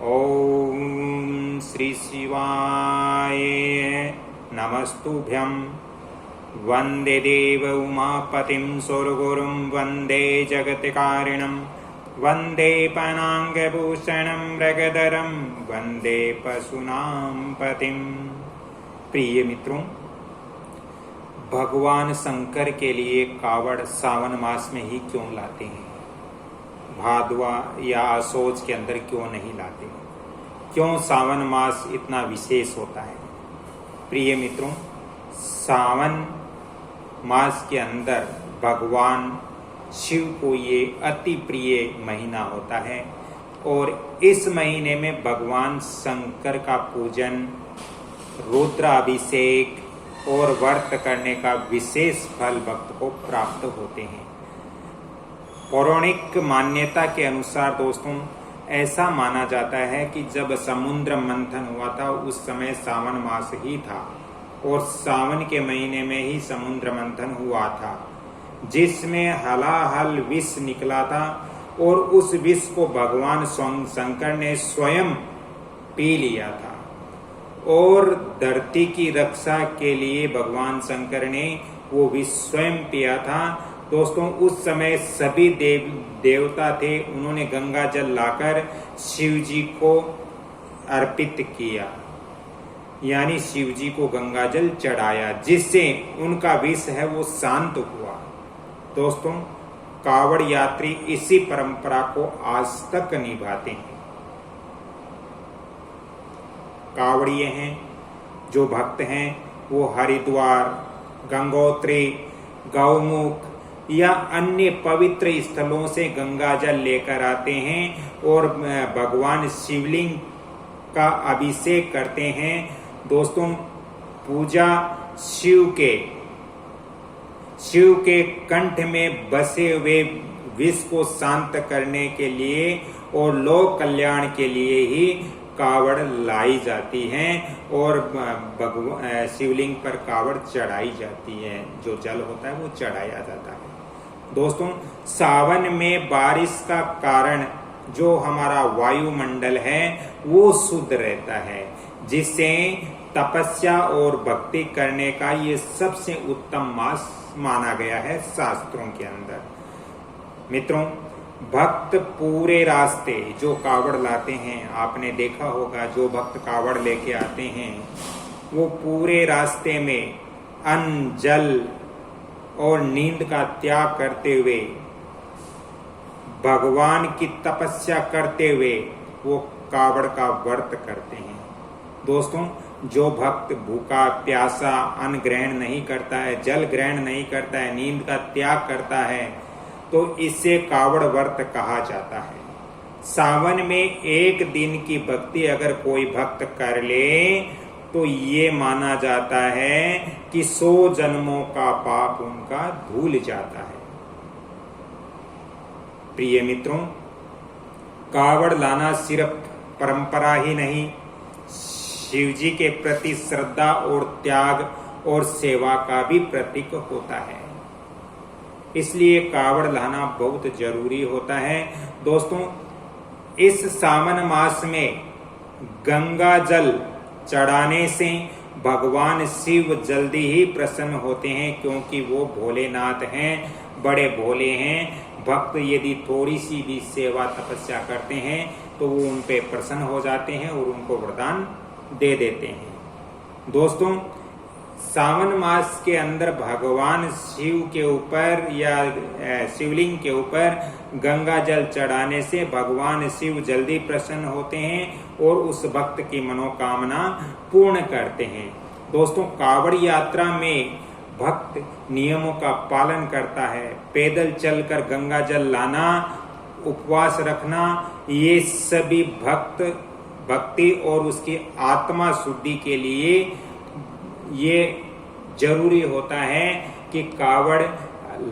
ओम श्री शिवाय नमस्तुभ्यं। वंदे देव उमापतिं सुरगुरुं वंदे जगत्कारिणं वंदे पनांगभूषणं मृगधरं वंदे पशूनां पतिं। प्रिय मित्रों, भगवान शंकर के लिए कावड़ सावन मास में ही क्यों लाते हैं? भादवा या असोज के अंदर क्यों नहीं लाते? क्यों सावन मास इतना विशेष होता है? प्रिय मित्रों, सावन मास के अंदर भगवान शिव को ये अति प्रिय महीना होता है और इस महीने में भगवान शंकर का पूजन, रुद्राभिषेक और व्रत करने का विशेष फल भक्त को प्राप्त होते हैं। पौराणिक मान्यता के अनुसार दोस्तों, ऐसा माना जाता है कि जब समुद्र मंथन हुआ था उस समय सावन मास ही था और सावन के महीने में ही समुद्र मंथन हुआ था, जिसमें हलाहल विष निकला था और उस विष को भगवान शंकर ने स्वयं पी लिया था और धरती की रक्षा के लिए भगवान शंकर ने वो विष स्वयं पिया था। दोस्तों, उस समय सभी देवता थे, उन्होंने गंगा जल लाकर शिव जी को अर्पित किया, यानी शिव जी को गंगा जल चढ़ाया, जिससे उनका विष है वो शांत हुआ। दोस्तों, कावड़ यात्री इसी परंपरा को आज तक निभाते हैं। कावड़िए हैं जो भक्त हैं वो हरिद्वार, गंगोत्री, गौमुख या अन्य पवित्र स्थलों से गंगा जल लेकर आते हैं और भगवान शिवलिंग का अभिषेक करते हैं। दोस्तों, पूजा शिव के कंठ में बसे हुए विष को शांत करने के लिए और लोक कल्याण के लिए ही कावड़ लाई जाती है और शिवलिंग पर कावड़ चढ़ाई जाती है। जो जल होता है वो चढ़ाया जाता है। दोस्तों, सावन में बारिश का कारण जो हमारा वायुमंडल है वो शुद्ध रहता है, जिससे तपस्या और भक्ति करने का ये सबसे उत्तम मास माना गया है शास्त्रों के अंदर। मित्रों, भक्त पूरे रास्ते जो कावड़ लाते हैं, आपने देखा होगा जो भक्त कावड़ लेके आते हैं वो पूरे रास्ते में अन्न, जल और नींद का त्याग करते हुए, भगवान की तपस्या करते हुए वो कावड़ का व्रत करते हैं। दोस्तों, जो भक्त भूखा प्यासा अन्न ग्रहण नहीं करता है, जल ग्रहण नहीं करता है, नींद का त्याग करता है, तो इसे कावड़ व्रत कहा जाता है। सावन में एक दिन की भक्ति अगर कोई भक्त कर ले तो ये माना जाता है कि 100 जन्मों का पाप उनका धुल जाता है। प्रिय मित्रों, कावड़ लाना सिर्फ परंपरा ही नहीं, शिव जी के प्रति श्रद्धा और त्याग और सेवा का भी प्रतीक होता है। इसलिए कावड़ लाना बहुत जरूरी होता है। दोस्तों, इस सावन मास में गंगा जल चढ़ाने से भगवान शिव जल्दी ही प्रसन्न होते हैं, क्योंकि वो भोलेनाथ हैं, बड़े भोले हैं। भक्त यदि थोड़ी सी भी सेवा तपस्या करते हैं तो वो उन पे प्रसन्न हो जाते हैं और उनको वरदान दे देते हैं। दोस्तों, सावन मास के अंदर भगवान शिव के ऊपर या शिवलिंग के ऊपर गंगा जल चढ़ाने से भगवान शिव जल्दी प्रसन्न होते हैं और उस भक्त की मनोकामना पूर्ण करते हैं। दोस्तों, कावड़ यात्रा में भक्त नियमों का पालन करता है। पैदल चलकर गंगा जल लाना, उपवास रखना, ये सभी भक्ति और उसकी आत्मा शुद्धि के लिए ये जरूरी होता है कि कावड़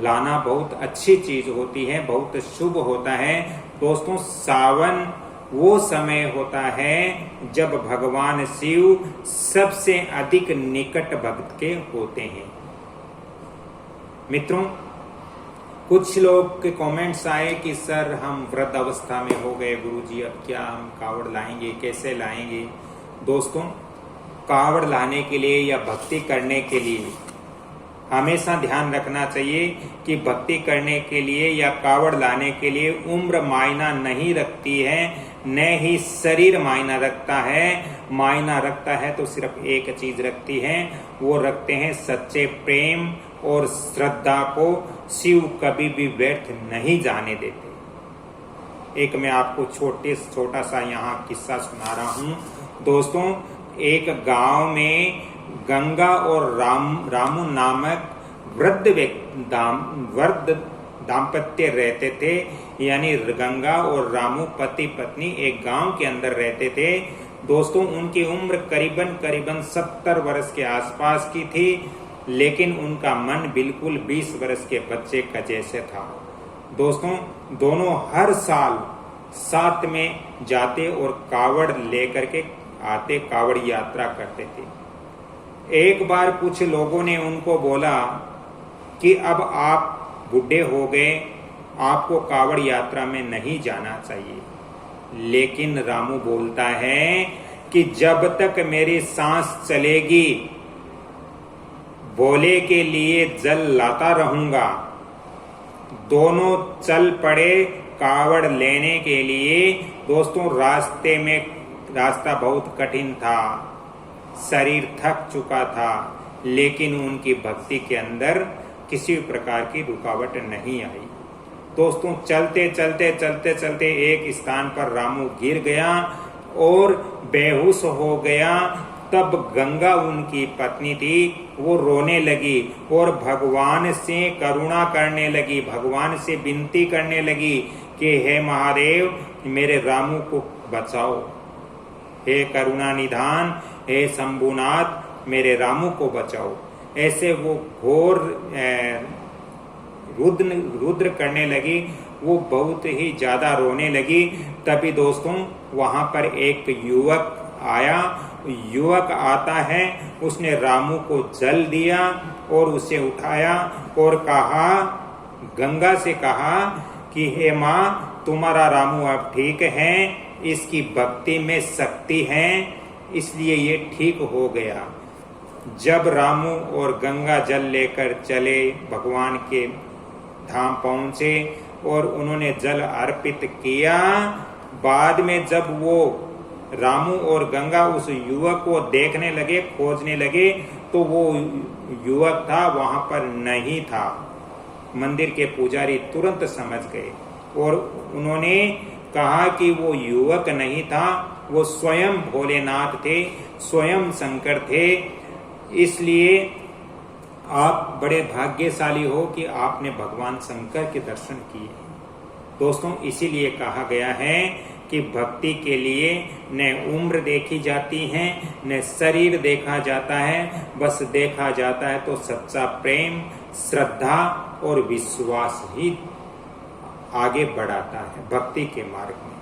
लाना बहुत अच्छी चीज होती है, बहुत शुभ होता है। दोस्तों, सावन वो समय होता है जब भगवान शिव सबसे अधिक निकट भक्त के होते हैं। मित्रों, कुछ लोग के कमेंट्स आए कि सर हम वृद्ध अवस्था में हो गए गुरुजी, अब क्या हम कावड़ लाएंगे, कैसे लाएंगे। दोस्तों, कावड़ लाने के लिए या भक्ति करने के लिए हमेशा ध्यान रखना चाहिए कि भक्ति करने के लिए या कावड़ लाने के लिए उम्र मायना नहीं रखती है, न ही शरीर मायना रखता है। मायना रखता है तो सिर्फ एक चीज रखती है, वो रखते हैं सच्चे प्रेम और श्रद्धा को शिव कभी भी व्यर्थ नहीं जाने देते। एक मैं आपको छोटा सा यहाँ किस्सा सुना रहा हूँ। दोस्तों, एक गांव में गंगा और रामू नामक वृद्ध दाम्पत्य रहते थे। यानी गंगा और रामू पति पत्नी एक गांव के अंदर रहते थे। दोस्तों, उनकी उम्र करीबन 70 वर्ष के आसपास की थी, लेकिन उनका मन बिल्कुल 20 वर्ष के बच्चे का जैसे था। दोस्तों, दोनों हर साल साथ में जाते और कावड़ लेकर के आते, कावड़ यात्रा करते थे। एक बार कुछ लोगों ने उनको बोला कि अब आप बूढ़े हो गए, आपको कावड़ यात्रा में नहीं जाना चाहिए। लेकिन रामू बोलता है कि जब तक मेरी सांस चलेगी भोले के लिए जल लाता रहूंगा। दोनों चल पड़े कावड़ लेने के लिए। दोस्तों, रास्ता बहुत कठिन था, शरीर थक चुका था, लेकिन उनकी भक्ति के अंदर किसी प्रकार की रुकावट नहीं आई। दोस्तों, चलते एक स्थान पर रामू गिर गया और बेहोश हो गया। तब गंगा, उनकी पत्नी थी, वो रोने लगी और भगवान से करुणा करने लगी, भगवान से विनती करने लगी कि हे महादेव, मेरे रामू को बचाओ, हे करुणा निधान, हे शंभुनाथ, मेरे रामू को बचाओ। ऐसे वो घोर रुद्र करने लगी, वो बहुत ही ज्यादा रोने लगी। तभी दोस्तों, वहां पर एक युवक आया। युवक आता है, उसने रामू को जल दिया और उसे उठाया और कहा, गंगा से कहा कि हे माँ, तुम्हारा रामू अब ठीक है, इसकी भक्ति में शक्ति है, इसलिए ये ठीक हो गया। जब रामू और गंगा जल लेकर चले, भगवान के धाम पहुंचे और उन्होंने जल अर्पित किया। बाद में जब वो रामू और गंगा उस युवक को देखने लगे, खोजने लगे, तो वो युवक था वहां पर नहीं था। मंदिर के पुजारी तुरंत समझ गए और उन्होंने कहा कि वो युवक नहीं था, वो स्वयं भोलेनाथ थे, स्वयं शंकर थे। इसलिए आप बड़े भाग्यशाली हो कि आपने भगवान शंकर के दर्शन किए। दोस्तों, इसीलिए कहा गया है कि भक्ति के लिए न उम्र देखी जाती है, न शरीर देखा जाता है, बस देखा जाता है तो सच्चा प्रेम, श्रद्धा और विश्वास ही आगे बढ़ाता है भक्ति के मार्ग में।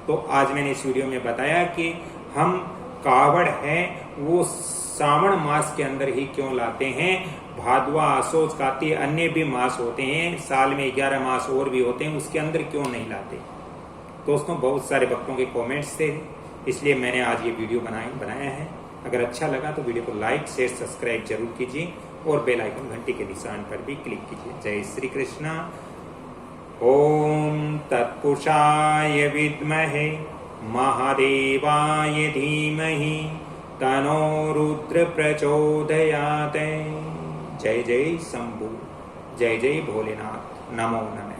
तो आज मैंने इस वीडियो में बताया कि हम कावड़ है वो श्रावण मास के अंदर ही क्यों लाते हैं। भादवा, आसोज, कार्तिक अन्य भी मास होते हैं, साल में 11 मास और भी होते हैं, उसके अंदर क्यों नहीं लाते। दोस्तों, बहुत सारे भक्तों के कमेंट्स थे, इसलिए मैंने आज ये वीडियो बनाया है। अगर अच्छा लगा तो वीडियो को लाइक, शेयर, सब्सक्राइब जरूर कीजिए और बेल आइकन घंटी के निशान पर भी क्लिक कीजिए। जय श्री कृष्णा। ओम तत्पुरुषाय विद्महे महादेवाय धीमहि तनो रुद्र प्रचोदयात्। जय जय शंभु, जय जय भोलेनाथ, नमो नमः।